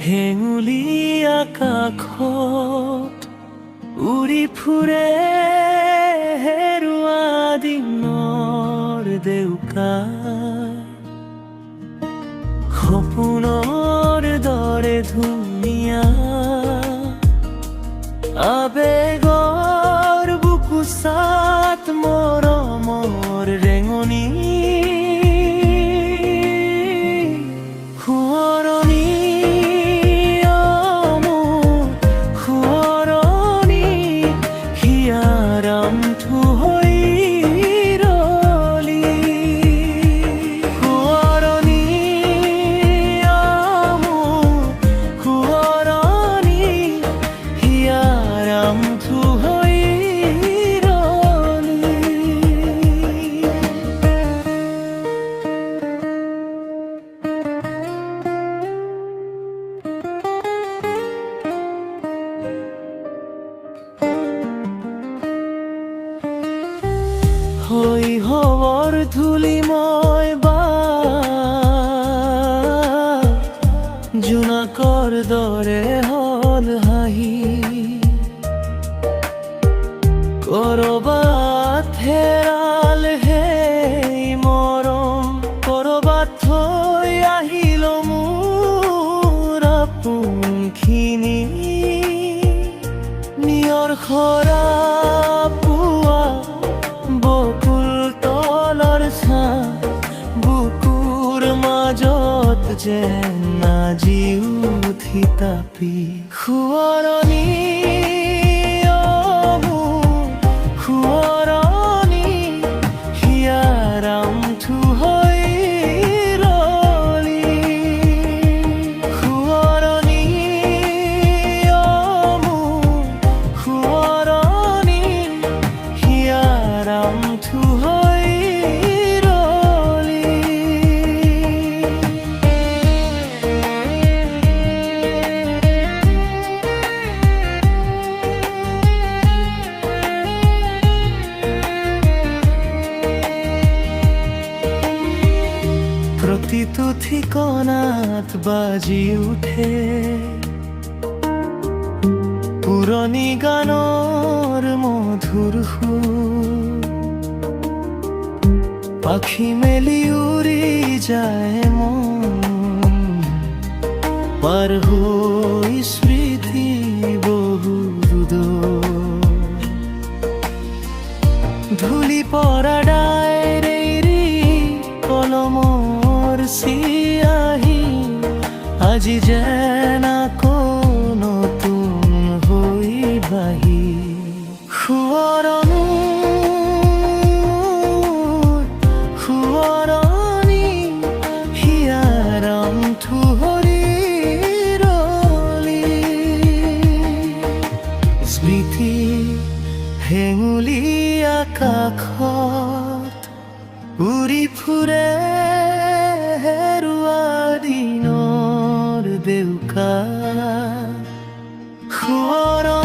হেঙুলি আকাশত উৰি ফুৰে হেৰুৱা দিনৰ ডেউকা, সপোনৰ দৰে ধুনীয়া আবেগৰ বুকুচাত মৰমৰ ৰেঙনি, সোঁৱৰণি মোৰ সোঁৱৰণি হিয়াৰামটো হৈ ৰলি, সোঁৱৰণি মোৰ সোঁৱৰণি হিয়াৰামটো হৈ শৈশৱৰ ধূলিময় জোনাকৰ দৰে হ'ল হাঁহি, কৰবাত হেৰাল সেই মৰম, কৰবাত থৈ আহিল মোৰ আপোনখিনি, নিয়ৰ খৰা পুৱা বকুল তলৰ ছাঁ, বুকুৰ মাজত যেন আজি উঠি তাপি, সোঁৱৰণি মোৰ সোঁৱৰণি হিয়াৰামটো হৈ ৰলি, সোঁৱৰণি মোৰ সোঁৱৰণি হিয়াৰামটো হৈ ৰলি। প্ৰতিটো ঠিকনাত বাজি উঠে পুৰণি গানৰ মধুৰ সুৰ, পাখি মেলি উৰি যায় মন পাৰ হৈ স্মৃতি বহু দূৰ, ধূলি পৰা ডায়েৰী কলমৰ চিয়াহী আজি যেন আকৌ নতুন হৈ বাহি, সোঁৱৰণি সোঁৱৰণি হিয়াৰামটো হৈ ৰলি, স্মৃতি হেঙুলি আকাশত উৰি ফুৰে হেৰুৱা দিনৰ ডেউকা, সোঁৱৰণি